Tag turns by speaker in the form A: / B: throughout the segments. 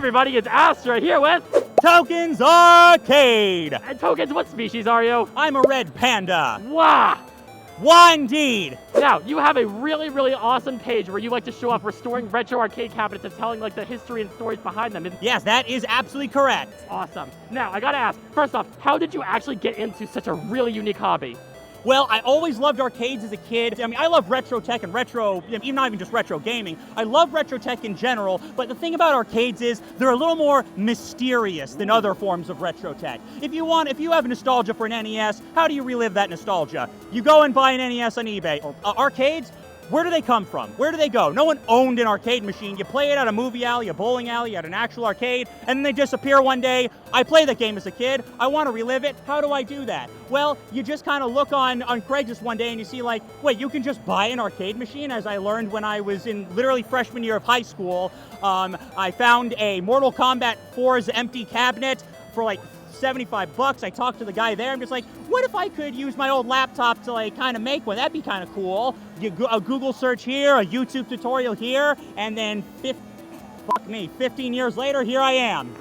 A: everybody, it's Astra here with
B: Tokens Arcade!
A: And Tokens, what species are you?
B: I'm a red panda.
A: Wah!
B: Why indeed?
A: Now, you have a really awesome page where you like to show off restoring retro arcade cabinets and telling like the history and stories behind them.
B: Yes, that is absolutely correct.
A: Awesome. Now, I gotta ask, first off, how did you actually get into such a really unique hobby?
B: Well, I always loved arcades as a kid. I mean, I love retro tech and retro, even not even just retro gaming. I love retro tech in general, but the thing about arcades is they're a little more mysterious than other forms of retro tech. If you have nostalgia for an NES, how do you relive that nostalgia? You go and buy an NES on eBay. Arcades, where do they come from? Where do they go? No one owned an arcade machine. You play it at a movie alley, a bowling alley, at an actual arcade, and then they disappear one day. I played that game as a kid. I want to relive it. How do I do that? Well, you just kind of look on Craigslist one day and you see like, wait, you can just buy an arcade machine? As I learned when I was in literally freshman year of high school, I found a Mortal Kombat 4's empty cabinet for like $75. I talked to the guy there. I'm just like, what if I could use my old laptop to like kind of make one? That'd be kind of cool. A Google search here, a YouTube tutorial here, and then 15 years later, here I am.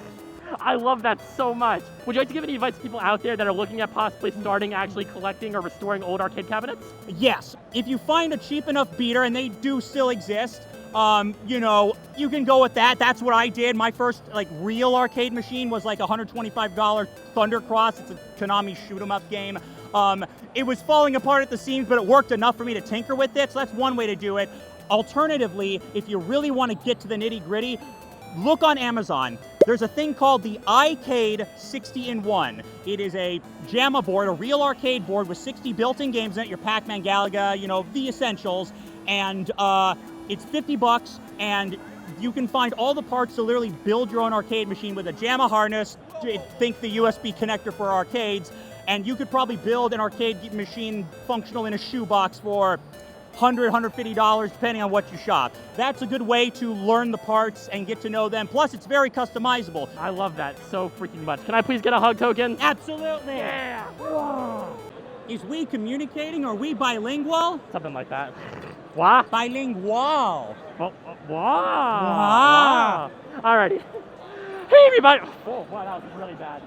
A: I love that so much. Would you like to give any advice to people out there that are looking at possibly starting actually collecting or restoring old arcade cabinets?
B: Yes. If you find a cheap enough beater, and they do still exist, you can go with that. That's what I did. My first real arcade machine was like $125 Thunder Cross. It's a Konami shoot 'em up game. It was falling apart at the seams, but it worked enough for me to tinker with it. So that's one way to do it. Alternatively, if you really want to get to the nitty-gritty, look on Amazon. There's a thing called the iCade 60-in-1. It is a JAMA board, a real arcade board with 60 built-in games in it, your Pac-Man, Galaga, the essentials. And it's $50, and you can find all the parts to literally build your own arcade machine with a JAMA harness, think the USB connector for arcades, and you could probably build an arcade machine functional in a shoebox for $100, $150, depending on what you shop. That's a good way to learn the parts and get to know them. Plus, it's very customizable.
A: I love that so freaking much. Can I please get a hug token?
B: Absolutely.
A: Yeah.
B: Whoa. Is we communicating? Are we bilingual?
A: Something like that. Wah?
B: Bilingual.
A: Wow.
B: Wow.
A: Alrighty. Hey, everybody. Oh, wow, that was really bad.